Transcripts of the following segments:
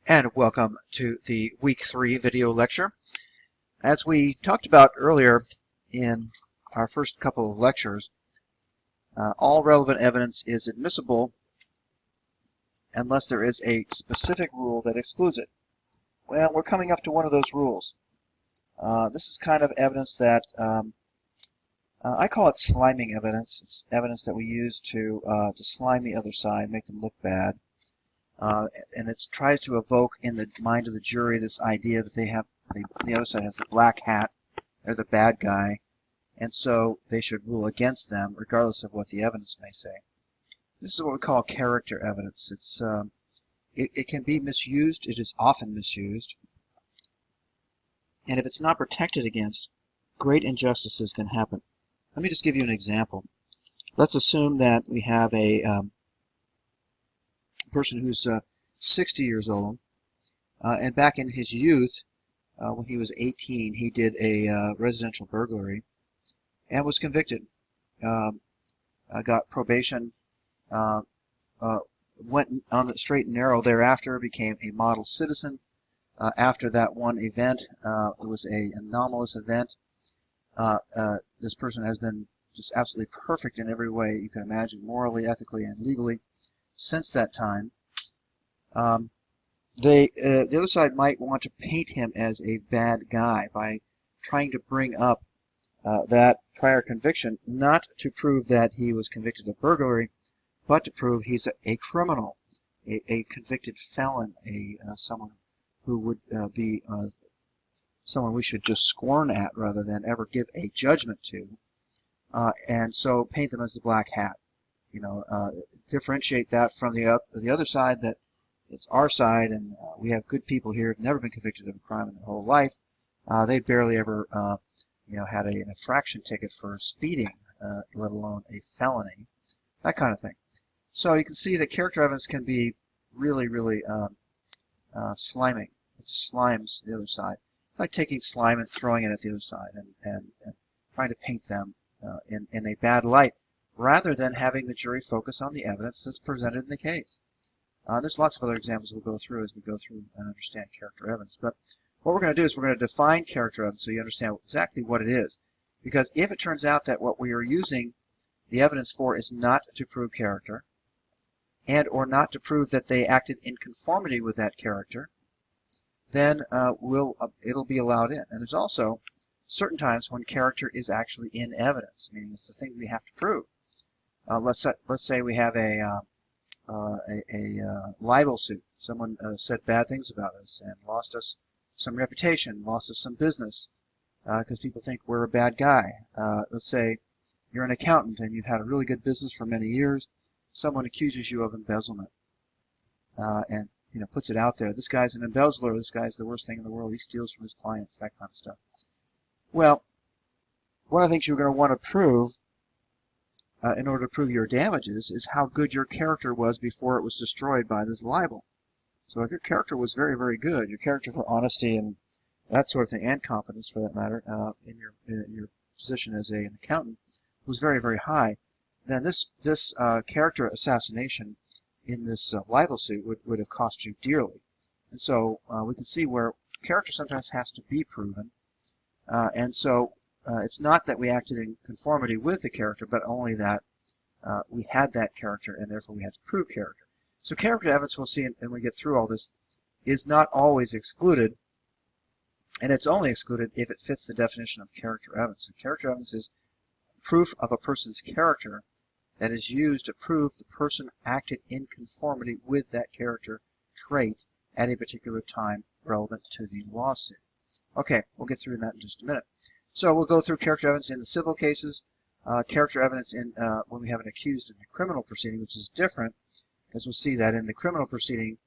And welcome to the week 3 video lecture. As we talked about earlier in our first couple of lectures, all relevant evidence is admissible unless there is a specific rule that excludes it. Well, we're coming up to one of those rules. This is kind of evidence that I call it sliming evidence. It's evidence that we use to slime the other side, make them look bad. And it tries to evoke in the mind of the jury this idea that the other side has the black hat, they're the bad guy, and so they should rule against them regardless of what the evidence may say. This is what we call character evidence. It can be misused. It is often misused. And if it's not protected against, great injustices can happen. Let me just give you an example. Let's assume that we have a person who's 60 years old, and back in his youth, when he was 18, he did a residential burglary and was convicted. Got probation, went on the straight and narrow thereafter, became a model citizen. After that one event, it was an anomalous event. This person has been just absolutely perfect in every way you can imagine, morally, ethically, and legally since that time. The other side might want to paint him as a bad guy by trying to bring up that prior conviction, not to prove that he was convicted of burglary, but to prove he's a criminal, a convicted felon, someone who would be someone we should just scorn at rather than ever give a judgment to, and so paint them as the black hat. Differentiate that from the other side, that it's our side, and we have good people here who've never been convicted of a crime in their whole life. They barely ever, had an infraction ticket for speeding, let alone a felony, that kind of thing. So you can see that character evidence can be really, really sliming. It just slimes the other side. It's like taking slime and throwing it at the other side and trying to paint them in a bad light, rather than having the jury focus on the evidence that's presented in the case. There's lots of other examples we'll go through as we go through and understand character evidence. But what we're going to do is we're going to define character evidence so you understand exactly what it is. Because if it turns out that what we are using the evidence for is not to prove character, and or not to prove that they acted in conformity with that character, then it'll be allowed in. And there's also certain times when character is actually in evidence, meaning it's the thing we have to prove. Let's say we have a libel suit. Someone said bad things about us and lost us some reputation, lost us some business, because people think we're a bad guy. Let's say you're an accountant and you've had a really good business for many years. Someone accuses you of embezzlement and puts it out there. This guy's an embezzler. This guy's the worst thing in the world. He steals from his clients, that kind of stuff. Well, one of the things you're going to want to prove in order to prove your damages is how good your character was before it was destroyed by this libel. So if your character was very, very good, your character for honesty and that sort of thing, and competence for that matter, in your position as an accountant, was very, very high, then this character assassination in this libel suit would have cost you dearly. And so we can see where character sometimes has to be proven. And so it's not that we acted in conformity with the character, but only that we had that character, and therefore we had to prove character. So character evidence, we'll see, and we get through all this, is not always excluded, and it's only excluded if it fits the definition of character evidence. So character evidence is proof of a person's character that is used to prove the person acted in conformity with that character trait at a particular time relevant to the lawsuit. Okay, we'll get through that in just a minute. So we'll go through character evidence in the civil cases, character evidence in when we have an accused in a criminal proceeding, which is different, because we'll see that in the criminal proceeding,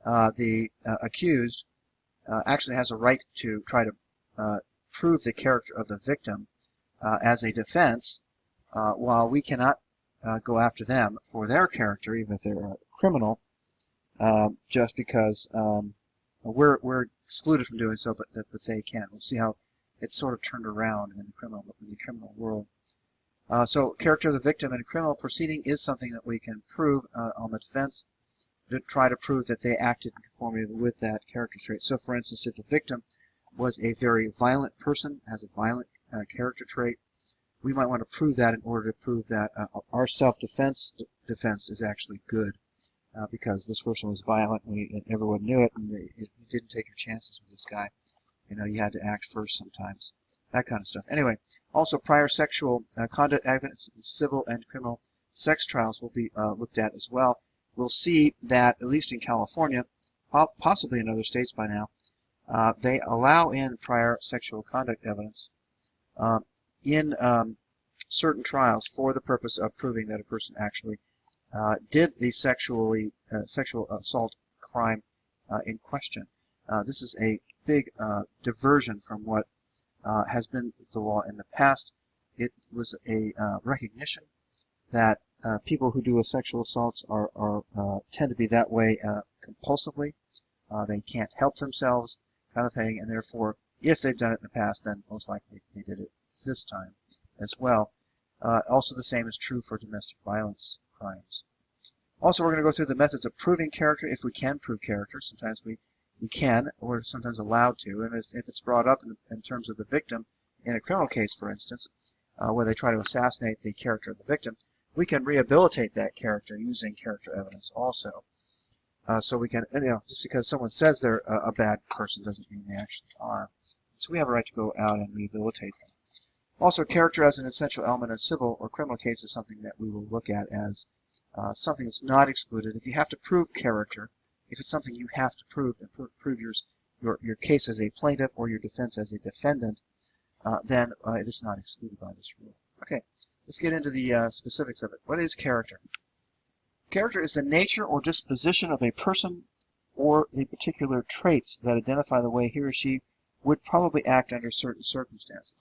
the accused actually has a right to try to prove the character of the victim as a defense, while we cannot go after them for their character, even if they're a criminal, just because we're excluded from doing so, but they can. We'll see how it's sort of turned around in the criminal world. So character of the victim in a criminal proceeding is something that we can prove on the defense. to try to prove that they acted in conformity with that character trait. So, for instance, if the victim was a very violent person, has a violent character trait, we might want to prove that in order to prove that our self-defense is actually good, because this person was violent, and everyone knew it, and you didn't take your chances with this guy. You had to act first sometimes. That kind of stuff. Anyway, also prior sexual conduct evidence in civil and criminal sex trials will be looked at as well. We'll see that, at least in California, possibly in other states by now, they allow in prior sexual conduct evidence in certain trials for the purpose of proving that a person actually did the sexual assault crime in question. This is a big diversion from what has been the law in the past. It was a recognition that people who do sexual assaults tend to be that way compulsively. They can't help themselves, kind of thing, and therefore, if they've done it in the past, then most likely they did it this time as well. Also, the same is true for domestic violence crimes. Also, we're going to go through the methods of proving character, if we can prove character. Sometimes we can, or sometimes allowed to, and if it's brought up in terms of the victim in a criminal case, for instance, where they try to assassinate the character of the victim, we can rehabilitate that character using character evidence also. So we can, just because someone says they're a bad person doesn't mean they actually are. So we have a right to go out and rehabilitate them. Also, character as an essential element in civil or criminal case is something that we will look at as something that's not excluded. If you have to prove character, if it's something you have to prove and prove your case as a plaintiff or your defense as a defendant, then it is not excluded by this rule. Okay, let's get into the specifics of it. What is character? Character is the nature or disposition of a person or the particular traits that identify the way he or she would probably act under certain circumstances.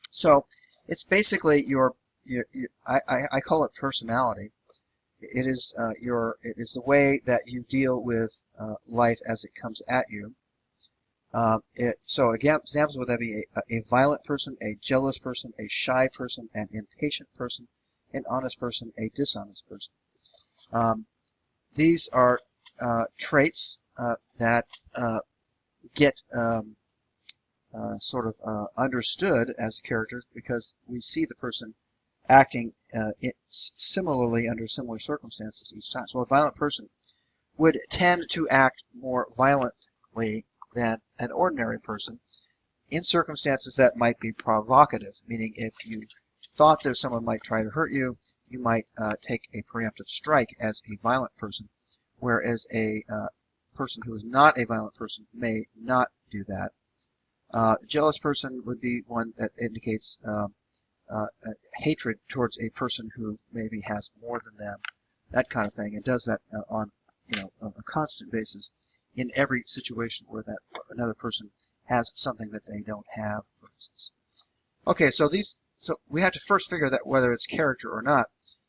So it's basically I call it personality. It is the way that you deal with life as it comes at you. So again, examples would that be a violent person, a jealous person, a shy person, an impatient person, an honest person, a dishonest person. These are traits that get sort of understood as characters because we see the person acting similarly under similar circumstances each time. So a violent person would tend to act more violently than an ordinary person in circumstances that might be provocative, meaning if you thought that someone might try to hurt you, you might take a preemptive strike as a violent person, whereas a person who is not a violent person may not do that. A jealous person would be one that indicates hatred towards a person who maybe has more than them, that kind of thing, and does that on a constant basis in every situation where that another person has something that they don't have, for instance. Okay, so we have to first figure that whether it's character or not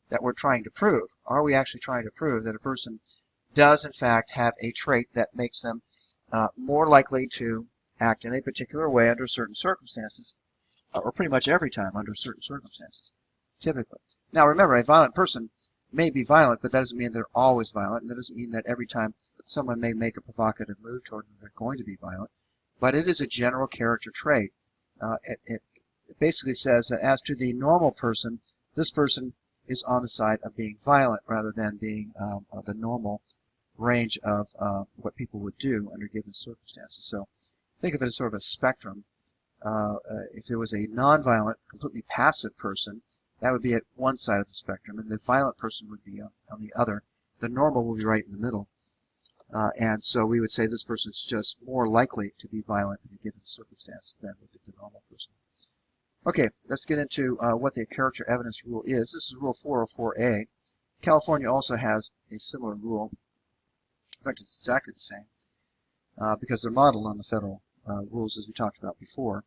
that we're trying to prove. Are we actually trying to prove that a person does in fact have a trait that makes them more likely to act in a particular way under certain circumstances, or pretty much every time under certain circumstances, typically. Now remember, a violent person may be violent, but that doesn't mean they're always violent, and that doesn't mean that every time someone may make a provocative move toward them, they're going to be violent. But it is a general character trait. It basically says that as to the normal person, this person is on the side of being violent rather than being the normal range of what people would do under given circumstances. So think of it as sort of a spectrum. If there was a non-violent, completely passive person, that would be at one side of the spectrum, and the violent person would be on the other. The normal will be right in the middle. And so we would say this person is just more likely to be violent in a given circumstance than would be the normal person. Okay, let's get into what the character evidence rule is. This is Rule 404A. California also has a similar rule. In fact, it's exactly the same because they're modeled on the federal rules as we talked about before.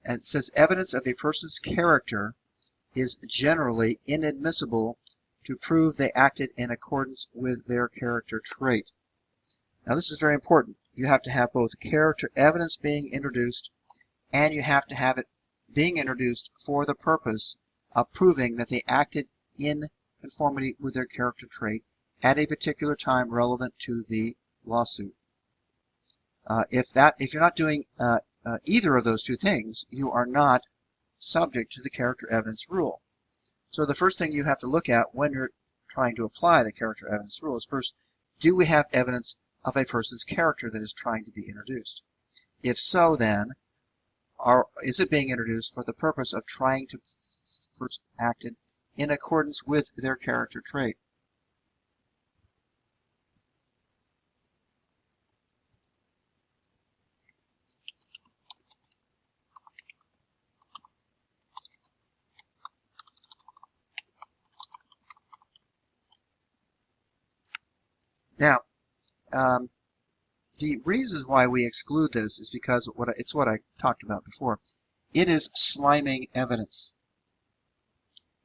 And it says evidence of a person's character is generally inadmissible to prove they acted in accordance with their character trait. Now this is very important. You have to have both character evidence being introduced and you have to have it being introduced for the purpose of proving that they acted in conformity with their character trait at a particular time relevant to the lawsuit. If you're not doing either of those two things, you are not subject to the character evidence rule. So the first thing you have to look at when you're trying to apply the character evidence rule is first, do we have evidence of a person's character that is trying to be introduced? If so, then, is it being introduced for the purpose of trying to first act in accordance with their character trait? Now, the reasons why we exclude this is because it's what I talked about before. It is sliming evidence.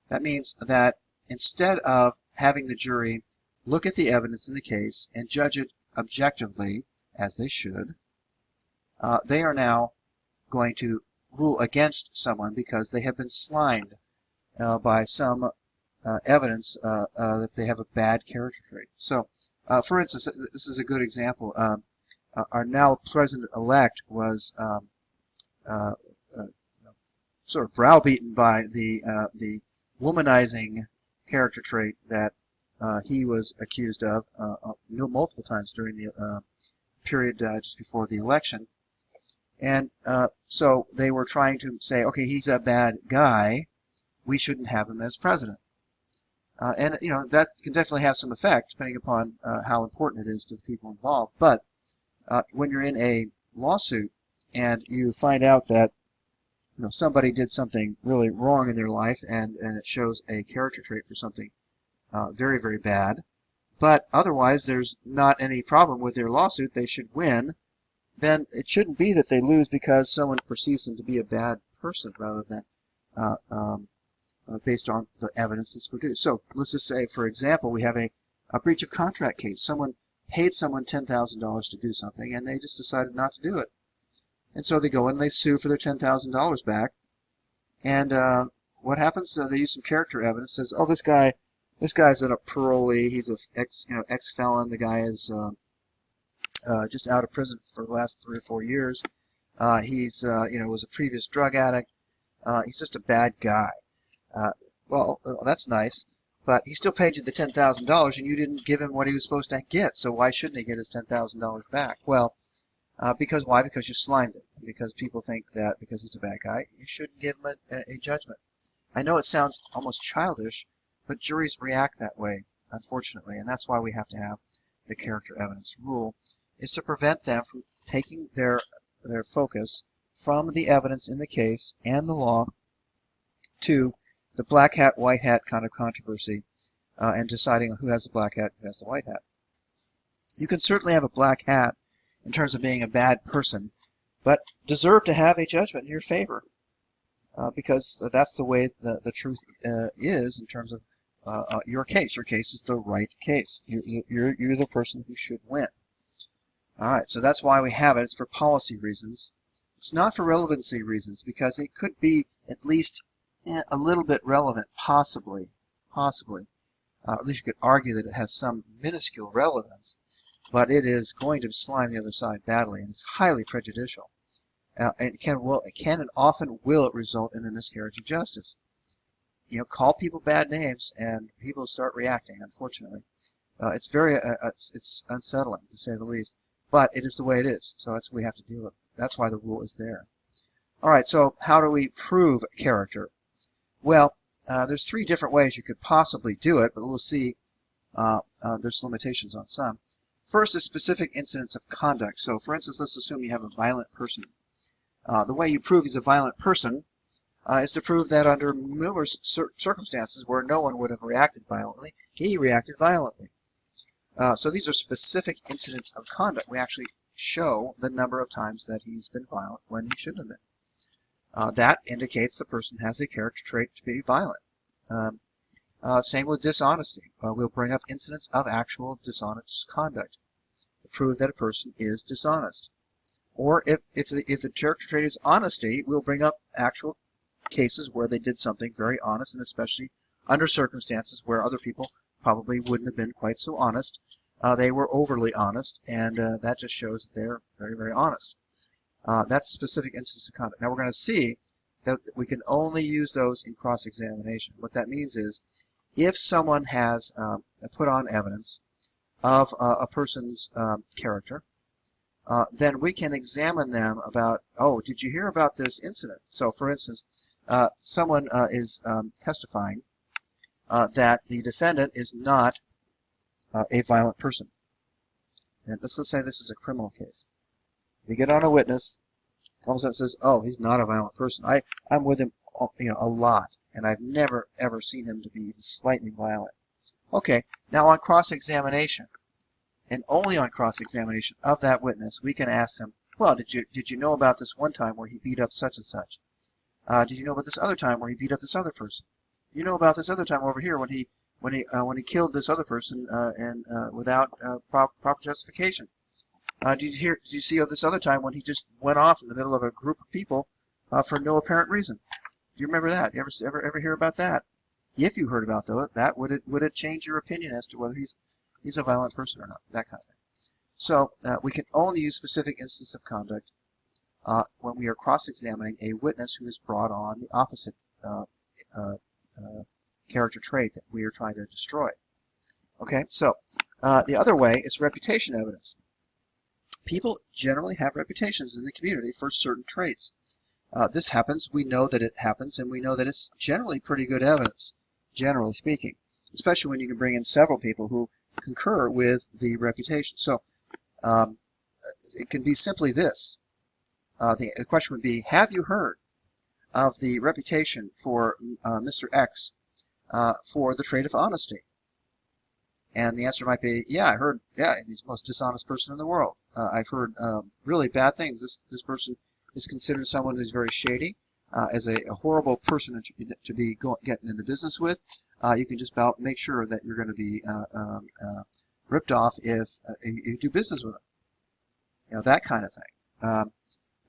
That means that instead of having the jury look at the evidence in the case and judge it objectively, as they should, they are now going to rule against someone because they have been slimed by some evidence that they have a bad character trait. So, for instance, this is a good example. Our now president-elect was sort of browbeaten by the womanizing character trait that he was accused of multiple times during the period just before the election. And so they were trying to say, okay, he's a bad guy. We shouldn't have him as president. And, that can definitely have some effect, depending upon how important it is to the people involved. But when you're in a lawsuit and you find out that somebody did something really wrong in their life and it shows a character trait for something very, very bad, but otherwise there's not any problem with their lawsuit, they should win, then it shouldn't be that they lose because someone perceives them to be a bad person rather than based on the evidence that's produced. So let's just say, for example, we have a breach of contract case. Someone paid someone $10,000 to do something, and they just decided not to do it. And so they go in and they sue for their $10,000 back. And what happens? They use some character evidence. Says, oh, this guy's a parolee. He's a ex-felon. The guy is just out of prison for the last 3 or 4 years. He's was a previous drug addict. He's just a bad guy. Well, that's nice, but he still paid you the $10,000, and you didn't give him what he was supposed to get. So why shouldn't he get his $10,000 back? Well, because why? Because you slimed him. Because people think that because he's a bad guy, you shouldn't give him a judgment. I know it sounds almost childish, but juries react that way, unfortunately, and that's why we have to have the character evidence rule, is to prevent them from taking their focus from the evidence in the case and the law to the black hat, white hat kind of controversy and deciding who has the black hat, who has the white hat. You can certainly have a black hat in terms of being a bad person, but deserve to have a judgment in your favor because that's the way the truth is in terms of your case. Your case is the right case. You're the person who should win. All right, so that's why we have it. It's for policy reasons. It's not for relevancy reasons because it could be at least a little bit relevant, possibly. At least you could argue that it has some minuscule relevance, but it is going to slime the other side badly, and it's highly prejudicial. And it can and often will result in a miscarriage of justice. Call people bad names, and people start reacting. Unfortunately, it's it's unsettling to say the least. But it is the way it is, so that's what we have to deal with. That's why the rule is there. All right, so how do we prove character? Well, there's 3 different ways you could possibly do it, but we'll see there's limitations on some. First is specific incidents of conduct. So, for instance, let's assume you have a violent person. The way you prove he's a violent person is to prove that under numerous circumstances where no one would have reacted violently, he reacted violently. So these are specific incidents of conduct. We actually show the number of times that he's been violent when he shouldn't have been. That indicates the person has a character trait to be violent. Same with dishonesty. We'll bring up incidents of actual dishonest conduct to prove that a person is dishonest. Or if the character trait is honesty, we'll bring up actual cases where they did something very honest, and especially under circumstances where other people probably wouldn't have been quite so honest. They were overly honest, and that just shows that they're very, very honest. That's a specific instance of conduct. Now we're going to see that we can only use those in cross-examination. What that means is if someone has put on evidence of a person's character, then we can examine them about, oh, did you hear about this incident? So, for instance, someone is testifying that the defendant is not a violent person. And let's say this is a criminal case. They get on a witness, comes up and says, oh, he's not a violent person. I'm with him a lot, and I've never, ever seen him to be even slightly violent. Okay, now on cross-examination, and only on cross-examination of that witness, we can ask them, well, did you know about this one time where he beat up such and such? Did you know about this other time where he beat up this other person? You know about this other time over here when he killed this other person and without proper justification? Did you see of this other time when he just went off in the middle of a group of people for no apparent reason? Do you remember that? You ever hear about that? If you heard about that, would it change your opinion as to whether he's a violent person or not? That kind of thing. So we can only use specific instance of conduct when we are cross-examining a witness who has brought on the opposite character trait that we are trying to destroy. Okay, so the other way is reputation evidence. People generally have reputations in the community for certain traits. This happens, we know that it happens, and we know that it's generally pretty good evidence, generally speaking, especially when you can bring in several people who concur with the reputation. So it can be simply this. The question would be, have you heard of the reputation for Mr. X for the trait of honesty? And the answer might be, yeah, I heard, yeah, he's the most dishonest person in the world. I've heard really bad things. This person is considered someone who's very shady, as a horrible person to be getting into business with. You can just about make sure that you're going to be ripped off if you do business with them. That kind of thing.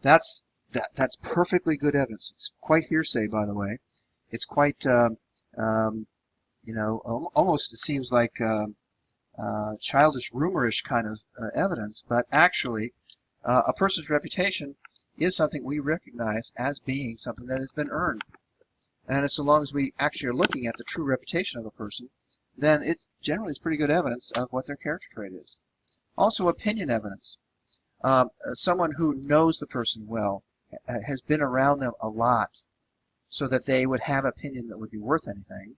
That's perfectly good evidence. It's quite hearsay, by the way. It's quite almost, it seems like childish, rumorish kind of evidence, but actually a person's reputation is something we recognize as being something that has been earned. And so long as we actually are looking at the true reputation of a person, then it generally is pretty good evidence of what their character trait is. Also, opinion evidence. Someone who knows the person well, has been around them a lot, so that they would have opinion that would be worth anything,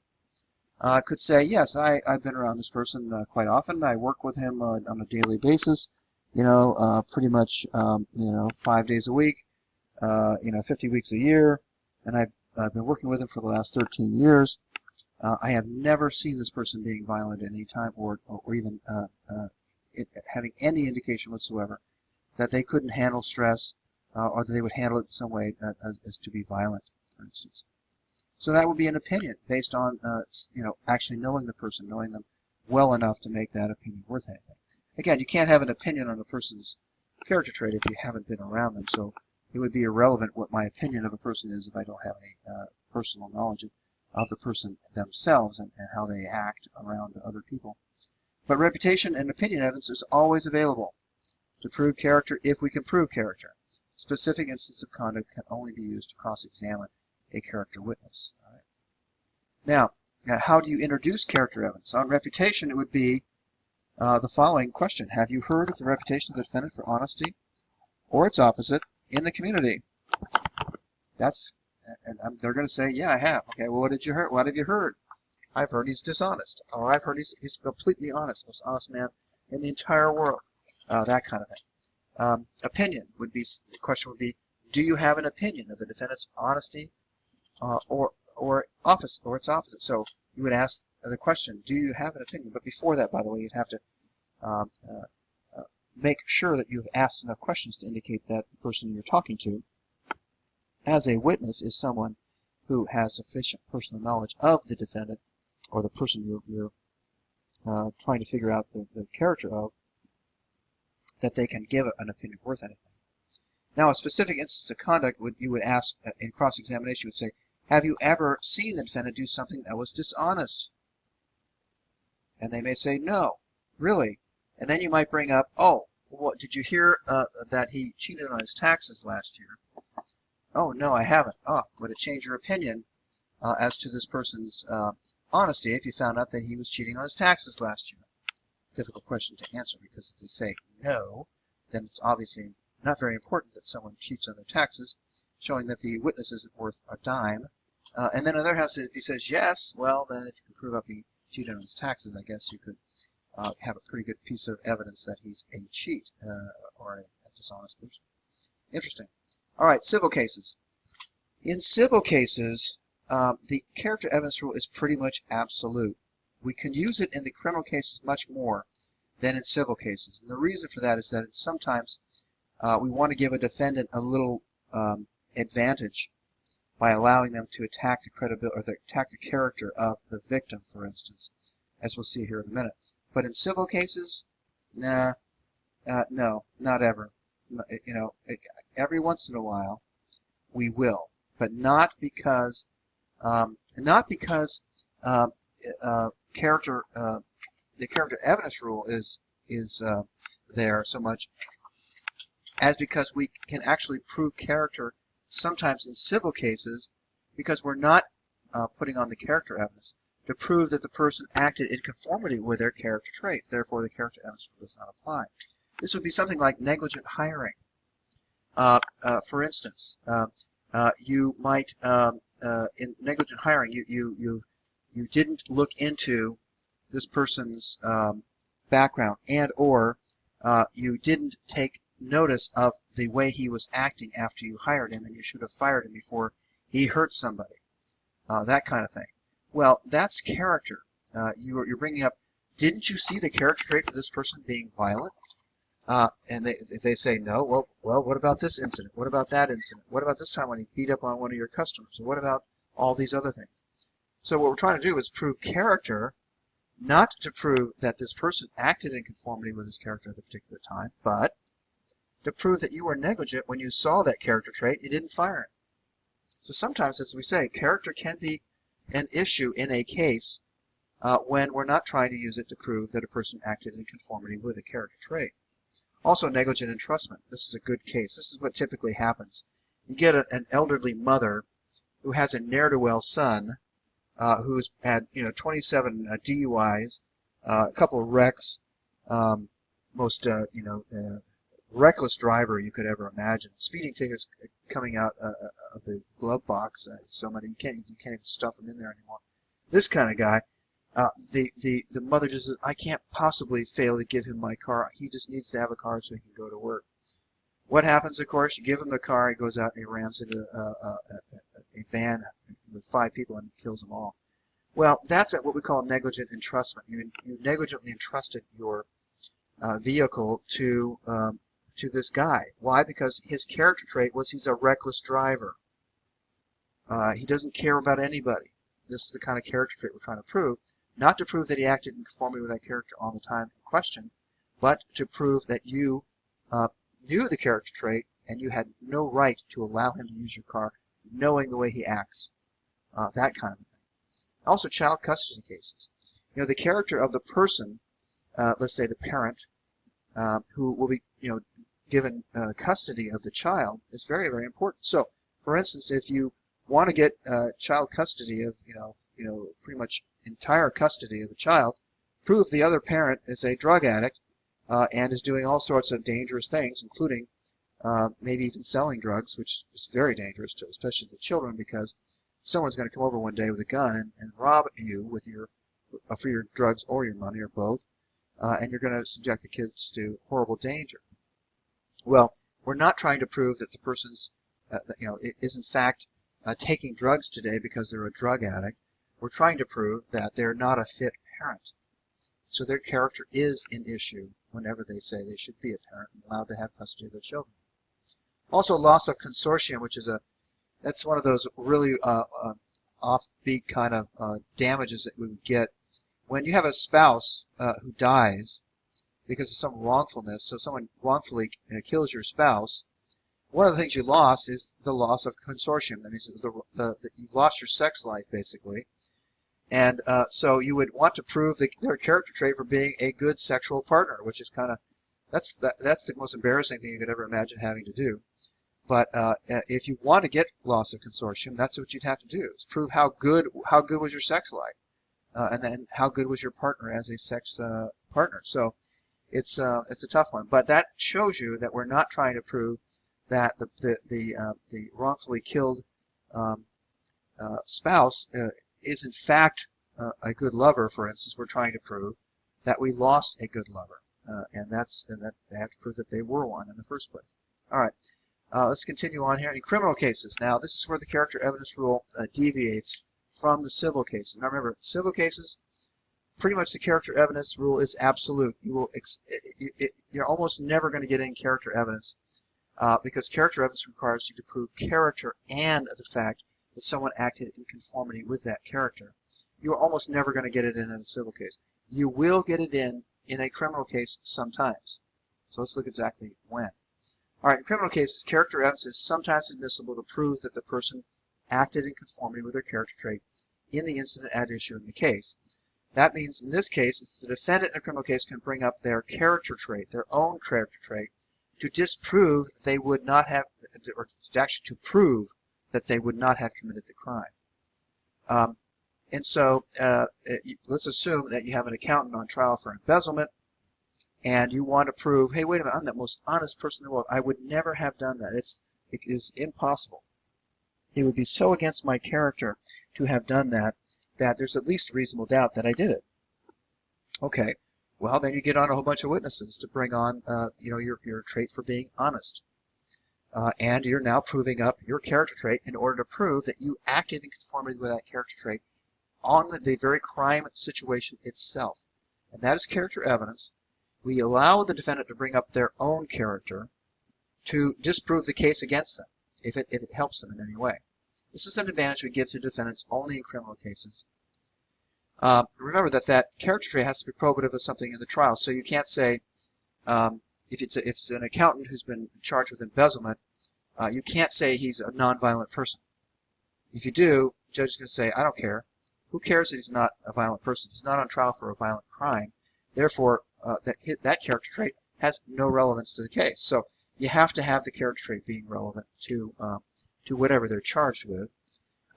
could say, yes, I've been around this person quite often. I work with him on a daily basis, pretty much, 5 days a week, 50 weeks a year, and I've been working with him for the last 13 years. I have never seen this person being violent at any time or even having any indication whatsoever that they couldn't handle stress or that they would handle it in some way as to be violent, for instance. So that would be an opinion based on, actually knowing the person, knowing them well enough to make that opinion worth anything. Again, you can't have an opinion on a person's character trait if you haven't been around them, so it would be irrelevant what my opinion of a person is if I don't have any personal knowledge of the person themselves and how they act around other people. But reputation and opinion evidence is always available to prove character if we can prove character. Specific instance of conduct can only be used to cross-examine a character witness. All right. Now, how do you introduce character evidence? On reputation, it would be the following question. Have you heard of the reputation of the defendant for honesty or its opposite in the community? They're going to say, yeah, I have. Okay, well, what did you hear? What have you heard? I've heard he's dishonest. Or I've heard he's completely honest, most honest man in the entire world. That kind of thing. Opinion would be, the question would be, do you have an opinion of the defendant's honesty or opposite, or its opposite? So you would ask the question, do you have an opinion? But before that, by the way, you'd have to make sure that you've asked enough questions to indicate that the person you're talking to as a witness is someone who has sufficient personal knowledge of the defendant or the person you're trying to figure out the character of, that they can give an opinion worth anything. Now, a specific instance of conduct you would ask in cross-examination, you would say, have you ever seen the defendant do something that was dishonest? And they may say, no, really. And then you might bring up, oh, what, did you hear that he cheated on his taxes last year? Oh, no, I haven't. Oh, would it change your opinion as to this person's honesty if you found out that he was cheating on his taxes last year? Difficult question to answer, because if they say no, then it's obviously not very important that someone cheats on their taxes, showing that the witness isn't worth a dime. And then on the other hand, if he says yes, well, then if you can prove up he cheated on his taxes, I guess you could have a pretty good piece of evidence that he's a cheat or a dishonest person. Interesting. All right, civil cases. In civil cases, the character evidence rule is pretty much absolute. We can use it in the criminal cases much more than in civil cases. And the reason for that is that sometimes we want to give a defendant a little advantage by allowing them to attack the credibility or attack the character of the victim, for instance, as we'll see here in a minute. But in civil cases, no, not ever. You know, every once in a while we will, but not because character the character evidence rule is there so much as because we can actually prove character sometimes in civil cases because we're not putting on the character evidence to prove that the person acted in conformity with their character traits. Therefore, the character evidence rule does not apply. This would be something like negligent hiring. For instance, you might in negligent hiring, you didn't look into this person's background, and or you didn't take notice of the way he was acting after you hired him, and you should have fired him before he hurt somebody. That kind of thing. Well, that's character. You're bringing up, didn't you see the character trait for this person being violent? And if they say no, well, what about this incident? What about that incident? What about this time when he beat up on one of your customers? And what about all these other things? So what we're trying to do is prove character, not to prove that this person acted in conformity with his character at a particular time, but to prove that you were negligent when you saw that character trait, you didn't fire him. So sometimes, as we say, character can be an issue in a case when we're not trying to use it to prove that a person acted in conformity with a character trait. Also, negligent entrustment. This is a good case. This is what typically happens. You get an elderly mother who has a ne'er-do-well son who's had 27 DUIs, a couple of wrecks, most reckless driver you could ever imagine. Speeding tickets coming out of the glove box. So many you can't even stuff them in there anymore. This kind of guy. The mother just says, I can't possibly fail to give him my car. He just needs to have a car so he can go to work. What happens, of course? You give him the car, he goes out and he rams into a van with 5 people and he kills them all. Well, that's what we call negligent entrustment. You negligently entrusted your vehicle to this guy. Why? Because his character trait was he's a reckless driver. He doesn't care about anybody. This is the kind of character trait we're trying to prove. Not to prove that he acted in conformity with that character all the time in question, but to prove that you knew the character trait and you had no right to allow him to use your car knowing the way he acts. That kind of thing. Also, child custody cases. The character of the person, let's say the parent, who will be given custody of the child is very, very important. So, for instance, if you want to get child custody of pretty much entire custody of a child, prove the other parent is a drug addict and is doing all sorts of dangerous things, including maybe even selling drugs, which is very dangerous to especially the children, because someone's going to come over one day with a gun and rob you with for your drugs or your money or both, and you're going to subject the kids to horrible danger. Well, we're not trying to prove that the person's is in fact taking drugs today because they're a drug addict. We're trying to prove that they're not a fit parent. So their character is an issue whenever they say they should be a parent and allowed to have custody of their children. Also, loss of consortium, which is that's one of those really offbeat kind of damages that we would get when you have a spouse who dies because of some wrongfulness. So someone wrongfully kills your spouse. One of the things you lost is the loss of consortium. That means you've lost your sex life, basically. And so you would want to prove their character trait for being a good sexual partner, which is kind of that's the most embarrassing thing you could ever imagine having to do. But if you want to get loss of consortium, that's what you'd have to do, is prove how good was your sex life, and then how good was your partner as a sex partner. So it's a tough one, but that shows you that we're not trying to prove that the wrongfully killed spouse is in fact a good lover. For instance, we're trying to prove that we lost a good lover, and that they have to prove that they were one in the first place. All right. Let's continue on here. In criminal cases, now this is where the character evidence rule deviates from the civil cases. Now remember, civil cases, pretty much the character evidence rule is absolute. You're almost never going to get in character evidence because character evidence requires you to prove character and the fact that someone acted in conformity with that character. You're almost never going to get it in a civil case. You will get it in a criminal case sometimes. So let's look exactly when. All right, in criminal cases, character evidence is sometimes admissible to prove that the person acted in conformity with their character trait in the incident at issue in the case. That means in this case, it's the defendant in a criminal case can bring up their character trait, their own character trait, to disprove that they would not have, or actually to prove that they would not have committed the crime. And so let's assume that you have an accountant on trial for embezzlement, and you want to prove, hey, wait a minute, I'm the most honest person in the world. I would never have done that. It is impossible. It would be so against my character to have done that there's at least reasonable doubt that I did it. Okay, well, then you get on a whole bunch of witnesses to bring on, your trait for being honest. And you're now proving up your character trait in order to prove that you acted in conformity with that character trait on the very crime situation itself. And that is character evidence. We allow the defendant to bring up their own character to disprove the case against them, if it helps them in any way. This is an advantage we give to defendants only in criminal cases. Remember that character trait has to be probative of something in the trial. So you can't say, if it's an accountant who's been charged with embezzlement, you can't say he's a nonviolent person. If you do, the judge is going to say, I don't care. Who cares that he's not a violent person? He's not on trial for a violent crime. Therefore, that character trait has no relevance to the case. So you have to have the character trait being relevant to whatever they're charged with.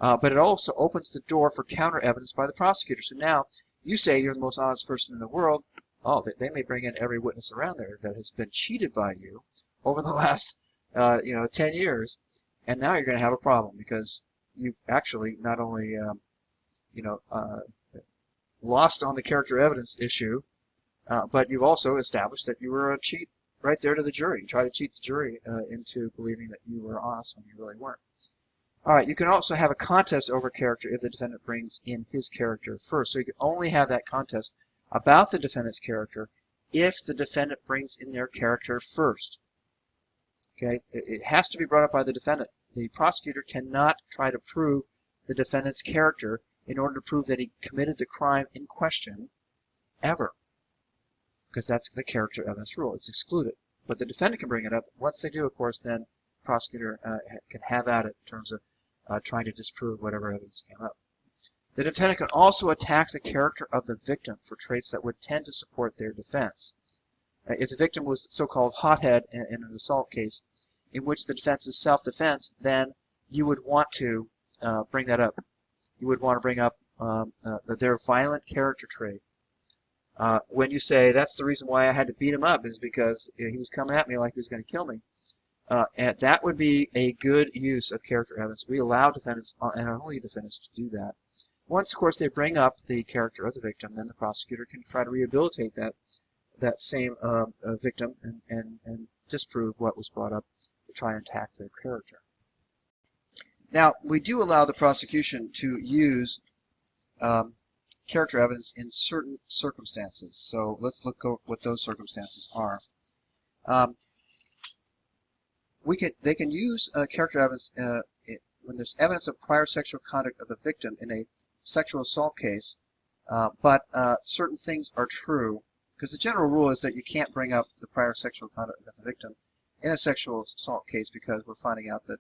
But it also opens the door for counter evidence by the prosecutor. So now you say you're the most honest person in the world. Oh, they may bring in every witness around there that has been cheated by you over the last 10 years, and now you're going to have a problem because you've actually not only lost on the character evidence issue, but you've also established that you were a cheat right there to the jury. You try to cheat the jury into believing that you were honest when you really weren't. All right, you can also have a contest over character if the defendant brings in his character first. So you can only have that contest about the defendant's character if the defendant brings in their character first. Okay, it has to be brought up by the defendant. The prosecutor cannot try to prove the defendant's character in order to prove that he committed the crime in question ever, because that's the character evidence rule. It's excluded. But the defendant can bring it up. Once they do, of course, then the prosecutor can have at it in terms of trying to disprove whatever evidence came up. The defendant can also attack the character of the victim for traits that would tend to support their defense. If the victim was so-called hothead in an assault case in which the defense is self-defense, then you would want to bring that up. You would want to bring up their violent character trait. When you say, that's the reason why I had to beat him up, is because he was coming at me like he was going to kill me. And that would be a good use of character evidence. We allow defendants, and only defendants, to do that. Once, of course, they bring up the character of the victim, then the prosecutor can try to rehabilitate that same victim and disprove what was brought up to try and attack their character. Now, we do allow the prosecution to use character evidence in certain circumstances. So let's look at what those circumstances are. They can use character evidence when there's evidence of prior sexual conduct of the victim in a sexual assault case, but certain things are true, because the general rule is that you can't bring up the prior sexual conduct of the victim in a sexual assault case, because we're finding out that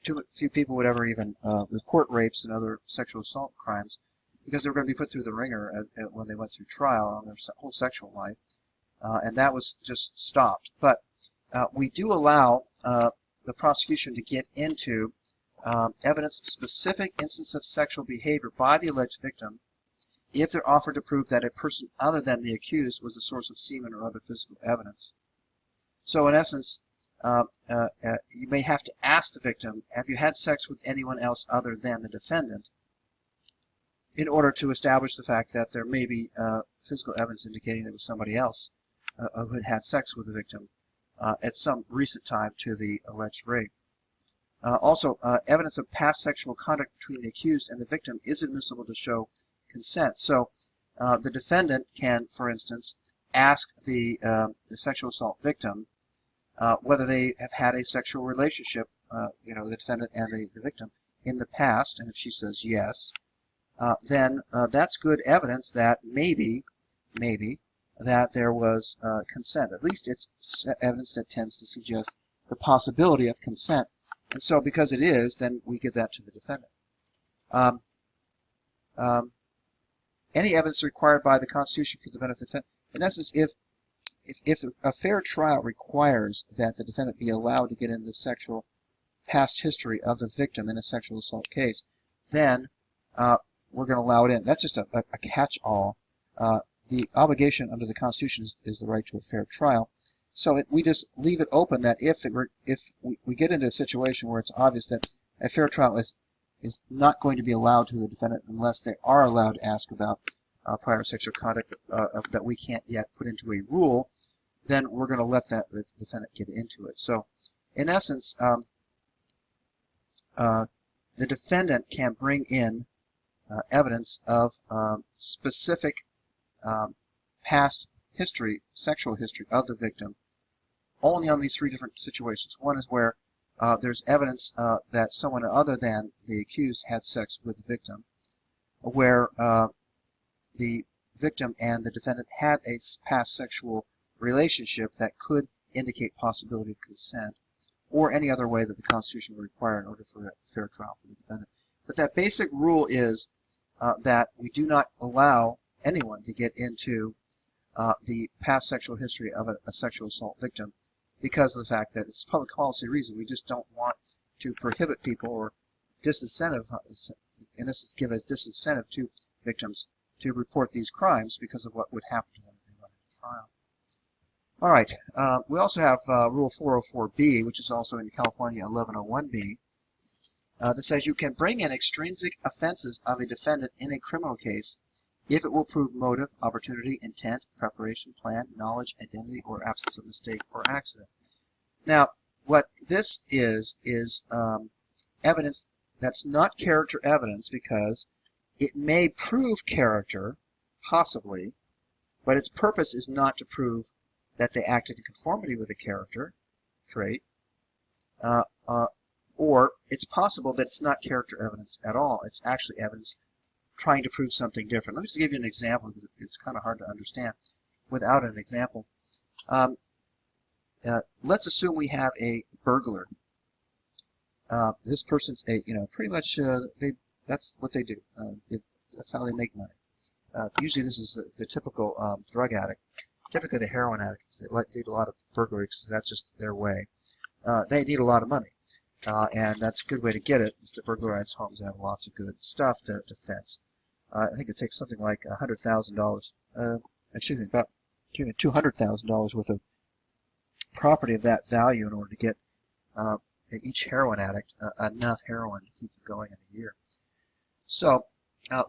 too few people would ever even report rapes and other sexual assault crimes because they were going to be put through the ringer when they went through trial on their whole sexual life, and that was just stopped. But we do allow the prosecution to get into evidence of specific instances of sexual behavior by the alleged victim if they're offered to prove that a person other than the accused was the source of semen or other physical evidence. So in essence, you may have to ask the victim, have you had sex with anyone else other than the defendant, in order to establish the fact that there may be physical evidence indicating there was somebody else who had had sex with the victim at some recent time to the alleged rape. Also, evidence of past sexual conduct between the accused and the victim is admissible to show consent. So the defendant can, for instance, ask the sexual assault victim whether they have had a sexual relationship, the defendant and the victim, in the past, and if she says yes, then that's good evidence that maybe that there was consent. At least it's evidence that tends to suggest the possibility of consent. And so because it is, then we give that to the defendant. Any evidence required by the Constitution for the benefit of the defendant. In essence, if a fair trial requires that the defendant be allowed to get into the sexual past history of the victim in a sexual assault case, then we're going to allow it in. That's just a catch-all. The obligation under the Constitution is the right to a fair trial. So we just leave it open that if we get into a situation where it's obvious that a fair trial is not going to be allowed to the defendant unless they are allowed to ask about prior sexual conduct that we can't yet put into a rule, then we're going to let the defendant get into it. So, in essence, the defendant can bring in evidence of specific past history, sexual history of the victim, only on these three different situations. One is where there's evidence that someone other than the accused had sex with the victim, where the victim and the defendant had a past sexual relationship that could indicate possibility of consent, or any other way that the Constitution would require in order for a fair trial for the defendant. But that basic rule is that we do not allow anyone to get into the past sexual history of a sexual assault victim because of the fact that it's a public policy reason. We just don't want to prohibit people or disincentive, in essence, give a disincentive to victims to report these crimes because of what would happen to them if they went into trial. All right. We also have Rule 404B, which is also in California 1101B, that says you can bring in extrinsic offenses of a defendant in a criminal case if it will prove motive, opportunity, intent, preparation, plan, knowledge, identity, or absence of mistake or accident. Now, what this is evidence that's not character evidence because it may prove character, possibly, but its purpose is not to prove that they acted in conformity with a character trait, or it's possible that it's not character evidence at all. It's actually evidence trying to prove something different. Let me just give you an example because it's kind of hard to understand without an example. Let's assume we have a burglar. This person's pretty much that's what they do. That's how they make money. Usually this is the typical drug addict, typically the heroin addict. They do a lot of burglary because that's just their way. They need a lot of money, and that's a good way to get it, is to burglarize homes and have lots of good stuff to fence. I think it takes something like $100,000, about $200,000 worth of property of that value in order to get each heroin addict enough heroin to keep them going in a year. So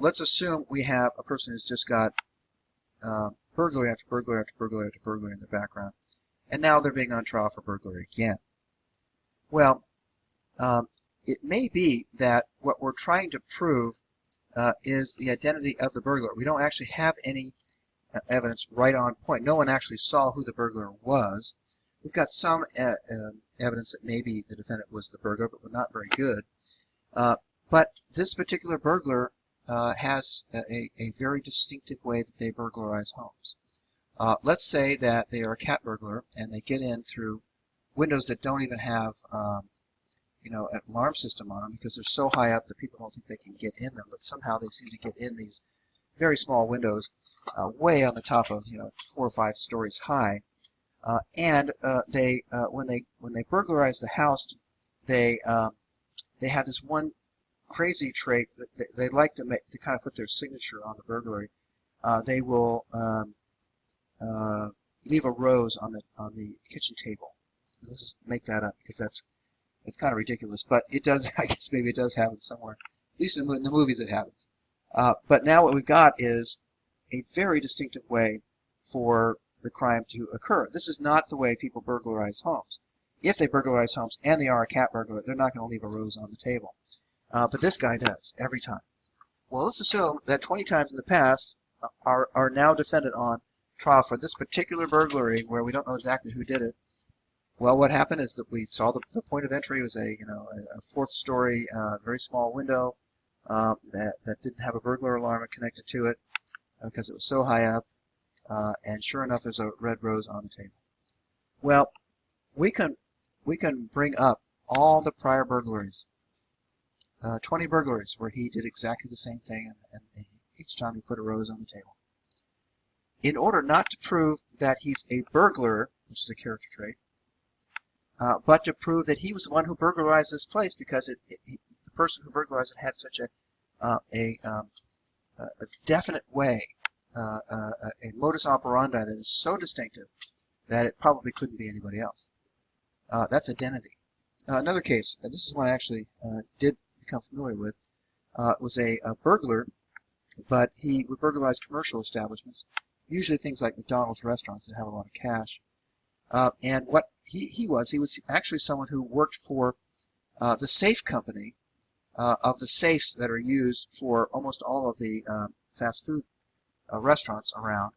let's assume we have a person who's just got burglary after burglary after burglary after burglary in the background, and now they're being on trial for burglary again. Well, it may be that what we're trying to prove is the identity of the burglar. We don't actually have any evidence right on point. No one actually saw who the burglar was. We've got some evidence that maybe the defendant was the burglar, but we're not very good. But this particular burglar has a very distinctive way that they burglarize homes. Let's say that they are a cat burglar and they get in through windows that don't even have an alarm system on them because they're so high up that people don't think they can get in them, but somehow they seem to get in these very small windows way on the top of 4 or 5 stories high. And when they burglarize the house, they have this one crazy trait that they like to kind of put their signature on the burglary. They will leave a rose on the kitchen table. Let's just make that up because it's kind of ridiculous, but it does. I guess maybe it does happen somewhere. At least in the movies it happens. But now what we've got is a very distinctive way for the crime to occur. This is not the way people burglarize homes. If they burglarize homes and they are a cat burglar, they're not going to leave a rose on the table. But this guy does every time. Well, let's assume that 20 times in the past are now defended on trial for this particular burglary where we don't know exactly who did it. Well, what happened is that we saw the point of entry was a 4th story, very small window that didn't have a burglar alarm connected to it because it was so high up. And sure enough, there's a red rose on the table. Well, we can bring up all the prior burglaries, 20 burglaries where he did exactly the same thing, and each time he put a rose on the table. In order not to prove that he's a burglar, which is a character trait, but to prove that he was the one who burglarized this place because the person who burglarized it had such a definite way, a modus operandi that is so distinctive that it probably couldn't be anybody else. That's identity. Another case, this is one I actually did become familiar with, was a burglar, but he would burglarize commercial establishments, usually things like McDonald's restaurants that have a lot of cash. And what he was actually someone who worked for the safe company of the safes that are used for almost all of the fast food restaurants around,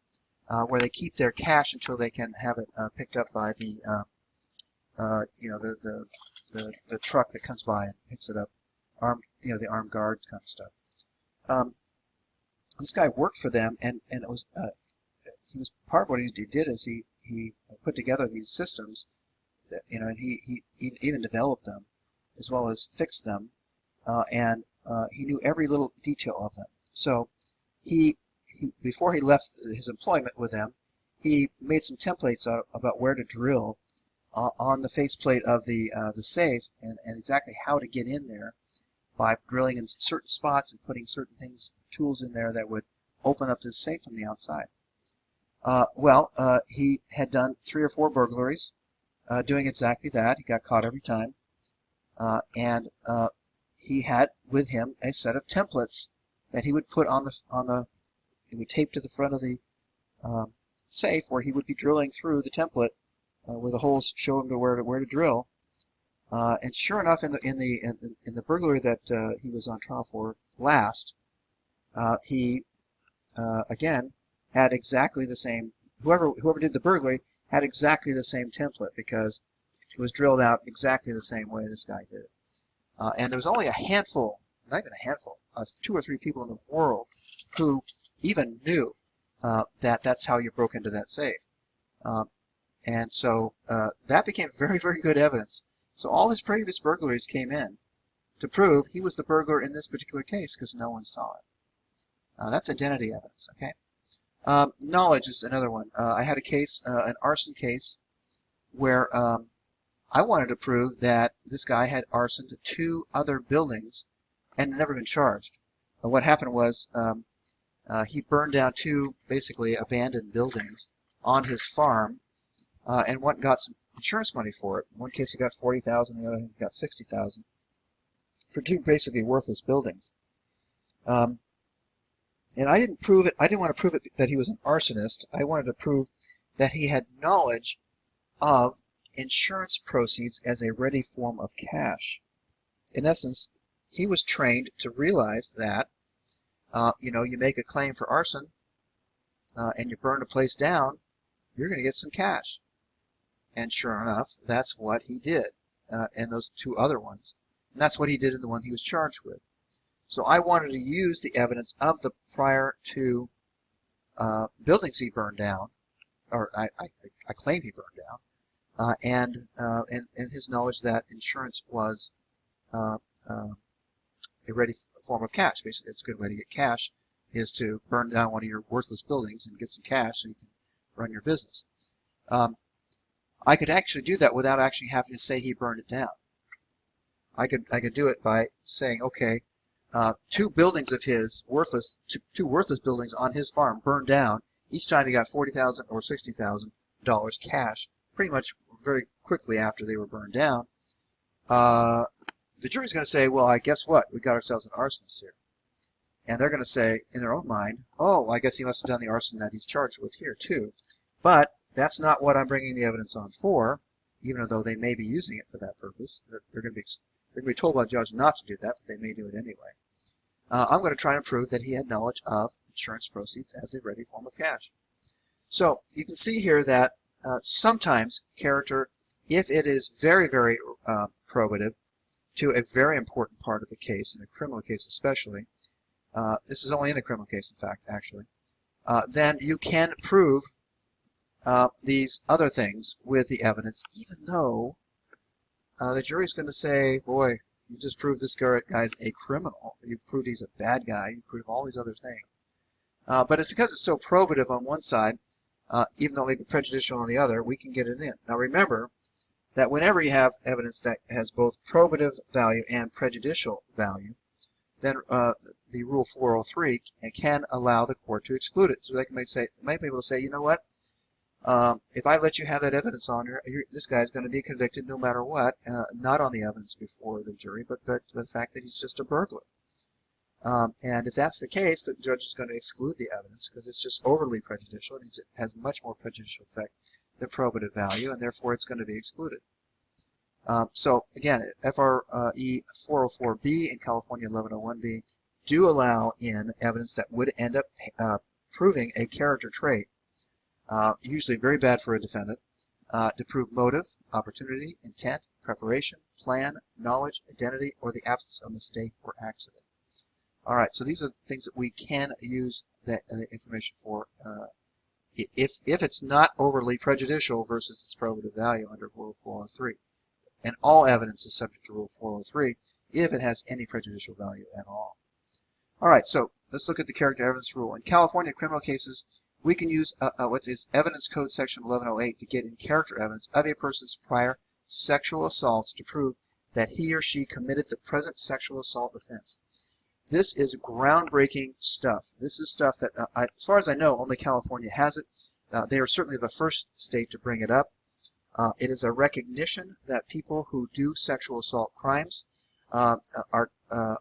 where they keep their cash until they can have it picked up by the truck that comes by and picks it up, the armed guards kind of stuff. This guy worked for them, and it was he was part of what he did is he put together these systems that, and he even developed them as well as fixed them, and he knew every little detail of them. So he before he left his employment with them, he made some templates about where to drill on the faceplate of the safe and exactly how to get in there by drilling in certain spots and putting certain tools in there that would open up this safe from the outside. He had done 3 or 4 burglaries doing exactly that. He got caught every time. And he had with him a set of templates that he would put he would tape to the front of the safe where he would be drilling through the template where the holes show him to where to drill. And sure enough, in the burglary that he was on trial for last, he again had exactly the same. Whoever did the burglary had exactly the same template because it was drilled out exactly the same way this guy did it. And there was only a handful, not even a handful, 2 or 3 people in the world who even knew that that's how you broke into that safe. And so that became very, very good evidence. So all his previous burglaries came in to prove he was the burglar in this particular case because no one saw it. That's identity evidence, okay? Knowledge is another one. I had a case, an arson case, where I wanted to prove that this guy had arsoned 2 other buildings and had never been charged. What happened was he burned down 2 basically abandoned buildings on his farm and went and got some insurance money for it. In one case he got $40,000, the other he got $60,000 for 2 basically worthless buildings. And I didn't prove it. I didn't want to prove it that he was an arsonist. I wanted to prove that he had knowledge of insurance proceeds as a ready form of cash. In essence, he was trained to realize that, you make a claim for arson and you burn a place down, you're going to get some cash. And sure enough, that's what he did in those 2 other ones. And that's what he did in the one he was charged with. So I wanted to use the evidence of the prior 2 buildings he burned down, or I claim he burned down, and his knowledge that insurance was a ready form of cash. Basically, it's a good way to get cash is to burn down one of your worthless buildings and get some cash so you can run your business. I could actually do that without actually having to say he burned it down. I could do it by saying, okay, two buildings of his two worthless buildings on his farm burned down. Each time he got $40,000 or $60,000 cash, pretty much very quickly after they were burned down. The jury's going to say, well, I guess what? We got ourselves an arsonist here. And they're going to say, in their own mind, oh, I guess he must have done the arson that he's charged with here, too. But that's not what I'm bringing the evidence on for, even though they may be using it for that purpose. They're going to be told by the judge not to do that, but they may do it anyway. I'm going to try and prove that he had knowledge of insurance proceeds as a ready form of cash. So you can see here that sometimes character, if it is very, very probative to a very important part of the case, in a criminal case especially, this is only in a criminal case, in fact, actually, then you can prove these other things with the evidence, even though the jury's going to say, boy, you just proved this guy's a criminal. You've proved he's a bad guy. You proved all these other things. But it's because it's so probative on one side, even though it may be prejudicial on the other, we can get it in. Now remember that whenever you have evidence that has both probative value and prejudicial value, then the Rule 403 can allow the court to exclude it. So they might be able to say, you know what? If I let you have that evidence on here, this guy's going to be convicted no matter what, not on the evidence before the jury, but the fact that he's just a burglar. And if that's the case, the judge is going to exclude the evidence because it's just overly prejudicial. It means it has much more prejudicial effect than probative value, and therefore it's going to be excluded. So again, FRE 404B and California 1101B do allow in evidence that would end up proving a character trait, usually very bad for a defendant, to prove motive, opportunity, intent, preparation, plan, knowledge, identity, or the absence of mistake or accident. All right, so these are things that we can use that information for if it's not overly prejudicial versus its probative value under Rule 403. And all evidence is subject to Rule 403 if it has any prejudicial value at all. All right, so let's look at the character evidence rule. In California criminal cases, we can use what is Evidence Code Section 1108 to get in character evidence of a person's prior sexual assaults to prove that he or she committed the present sexual assault offense. This is groundbreaking stuff. This is stuff that, as far as I know, only California has it. They are certainly the first state to bring it up. It is a recognition that people who do sexual assault crimes are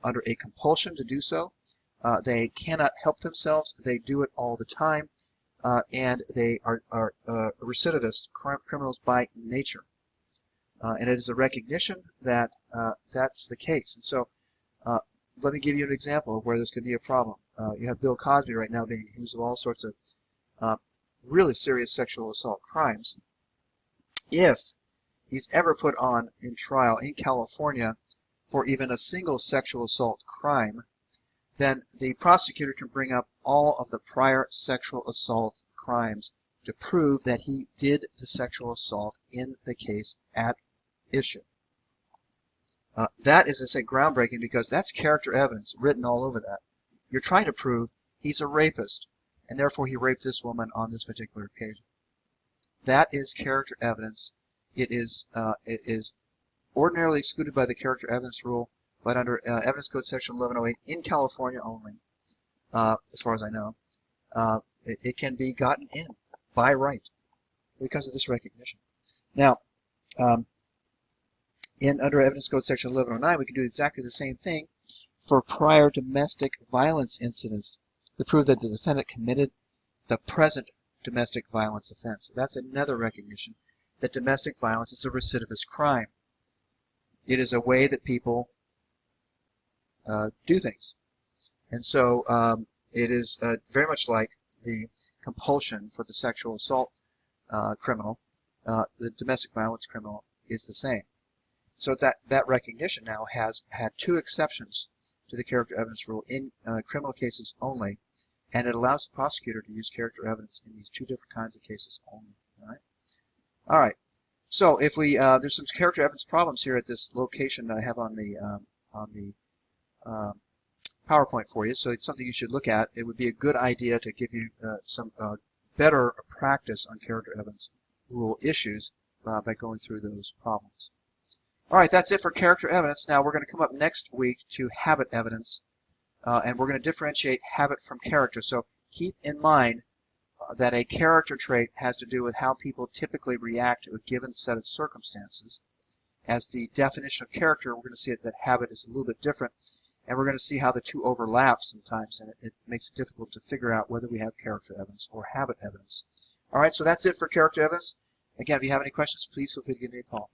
under a compulsion to do so. They cannot help themselves. They do it all the time. And they are recidivist criminals by nature. And it is a recognition that that's the case. And so let me give you an example of where this could be a problem. You have Bill Cosby right now being accused of all sorts of really serious sexual assault crimes. If he's ever put on in trial in California for even a single sexual assault crime, then the prosecutor can bring up all of the prior sexual assault crimes to prove that he did the sexual assault in the case at issue. That is, I say, groundbreaking because that's character evidence written all over that. You're trying to prove he's a rapist, and therefore he raped this woman on this particular occasion. That is character evidence. It is ordinarily excluded by the character evidence rule, but under Evidence Code Section 1108 in California only, as far as I know, it can be gotten in by right because of this recognition. Now, under Evidence Code Section 1109, we can do exactly the same thing for prior domestic violence incidents to prove that the defendant committed the present domestic violence offense. That's another recognition that domestic violence is a recidivist crime. It is a way that people do things. And so it is very much like the compulsion for the sexual assault criminal. The domestic violence criminal is the same. So that recognition now has had two exceptions to the character evidence rule in criminal cases only, and it allows the prosecutor to use character evidence in these two different kinds of cases only. All right. So if we there's some character evidence problems here at this location that I have on the um, PowerPoint for you, so it's something you should look at. It would be a good idea to give you some better practice on character evidence rule issues by going through those problems. All right, that's it for character evidence. Now we're going to come up next week to habit evidence, and we're going to differentiate habit from character. So keep in mind that a character trait has to do with how people typically react to a given set of circumstances. As the definition of character, we're going to see that habit is a little bit different, and we're going to see how the two overlap sometimes, and it makes it difficult to figure out whether we have character evidence or habit evidence. All right, so that's it for character evidence. Again, if you have any questions, please feel free to give me a call.